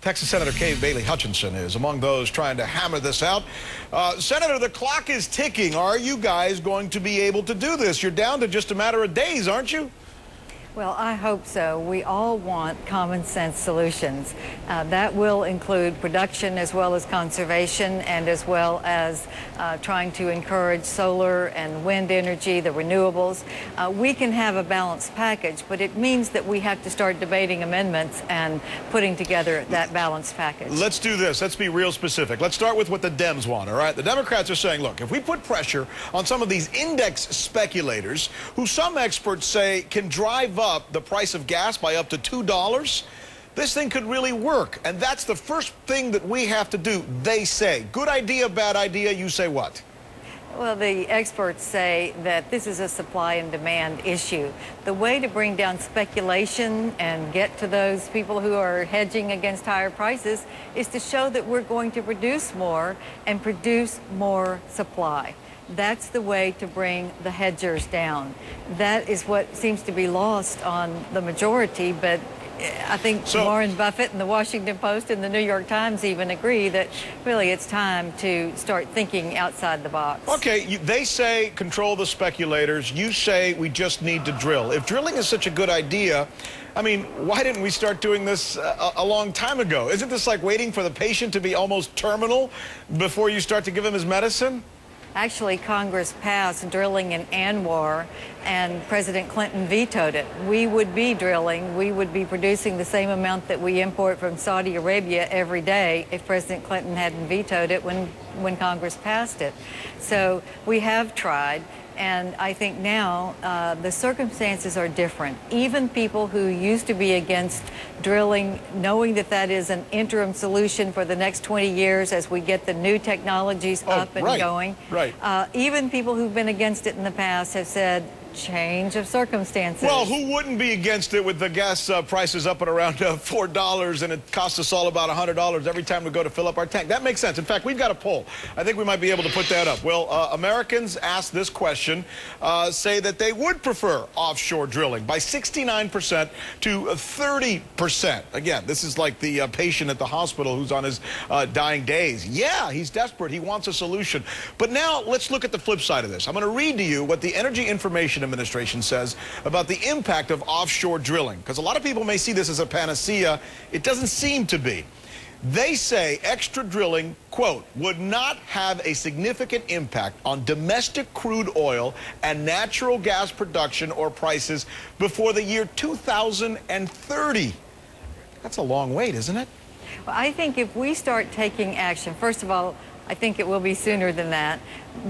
Texas Senator Bailey Hutchison is among those trying to hammer this out. Senator, the clock is ticking. Are you guys going to be able to do this? You're down to just a matter of days, aren't you? Well, I hope so. We all want common sense solutions. That will include production as well as conservation, and as well as trying to encourage solar and wind energy, the renewables. We can have a balanced package, but it means that we have to start debating amendments and putting together that balanced package. Let's do this. Let's be real specific. Let's start with what the Dems want, all right? The Democrats are saying, look, if we put pressure on some of these index speculators, who some experts say can drive up the price of gas by up to $2, this thing could really work. And that's the first thing that we have to do, they say. Good idea, bad idea, you say what? Well, the experts say that this is a supply and demand issue. The way to bring down speculation and get to those people who are hedging against higher prices is to show that we're going to produce more and produce more supply. That's the way to bring the hedgers down. That is what seems to be lost on the majority, but I think Warren Buffett and the Washington Post and the New York Times even agree that really it's time to start thinking outside the box. Okay, they say control the speculators. You say we just need to drill. If drilling is such a good idea, I mean, why didn't we start doing this a long time ago? Isn't this like waiting for the patient to be almost terminal before you start to give him his medicine? Actually, Congress passed drilling in ANWR, and President Clinton vetoed it. We would be drilling. We would be producing the same amount that we import from Saudi Arabia every day if President Clinton hadn't vetoed it when Congress passed it. So we have tried. And I think now the circumstances are different. Even people who used to be against drilling, knowing that that is an interim solution for the next 20 years as we get the new technologies up and going. Right. Even people who've been against it in the past have said, change of circumstances. Well, who wouldn't be against it with the gas prices up at around $4 and it costs us all about $100 every time we go to fill up our tank? That makes sense. In fact, we've got a poll. I think we might be able to put that up. Well, Americans asked this question say that they would prefer offshore drilling by 69% to 30%. Again, this is like the patient at the hospital who's on his dying days. Yeah, he's desperate. He wants a solution. But now let's look at the flip side of this. I'm going to read to you what the Energy Information Administration says about the impact of offshore drilling, because a lot of people may see this as a panacea. It doesn't seem to be. They say extra drilling, quote, would not have a significant impact on domestic crude oil and natural gas production or prices before the year 2030. That's a long wait, isn't it? Well, I think if we start taking action, first of all, I think it will be sooner than that,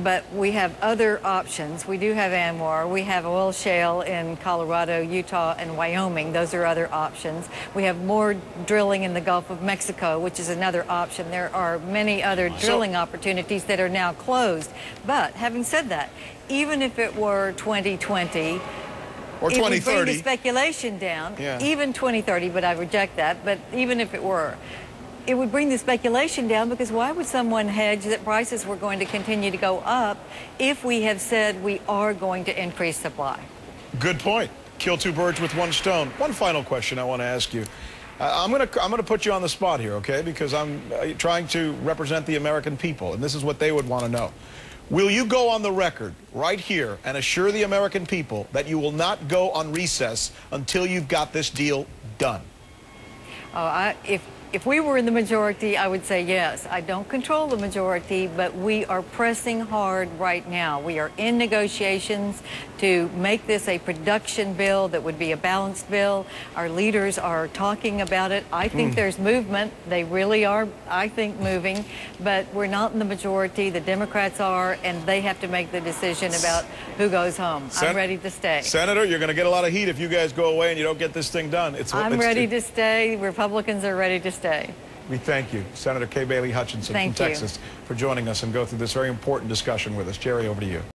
but we have other options. We do have ANWR. We have oil shale in Colorado, Utah, and Wyoming. Those are other options. We have more drilling in the Gulf of Mexico, which is another option. There are many other drilling opportunities that are now closed. But having said that, even if it were 2020, or 2030, it would bring the speculation down. Yeah. Even 2030, but I reject that. But even if it were, it would bring the speculation down, because why would someone hedge that prices were going to continue to go up if we have said we are going to increase supply? Good point. Kill two birds with one stone. One final question I want to ask you. I'm going to put you on the spot here, okay? Because I'm trying to represent the American people, and this is what they would want to know. Will you go on the record right here and assure the American people that you will not go on recess until you've got this deal done? Oh, if we were in the majority, I would say yes. I don't control the majority, but we are pressing hard right now. We are in negotiations to make this a production bill that would be a balanced bill. Our leaders are talking about it. I think there's movement. They really are, I think, moving, but we're not in the majority. The Democrats are, and they have to make the decision about who goes home. I'm ready to stay. Senator, you're going to get a lot of heat if you guys go away and you don't get this thing done. I'm ready to stay. Republicans are ready to stay. We thank you, Senator Bailey Hutchison from Texas, for joining us and go through this very important discussion with us. Jerry, over to you.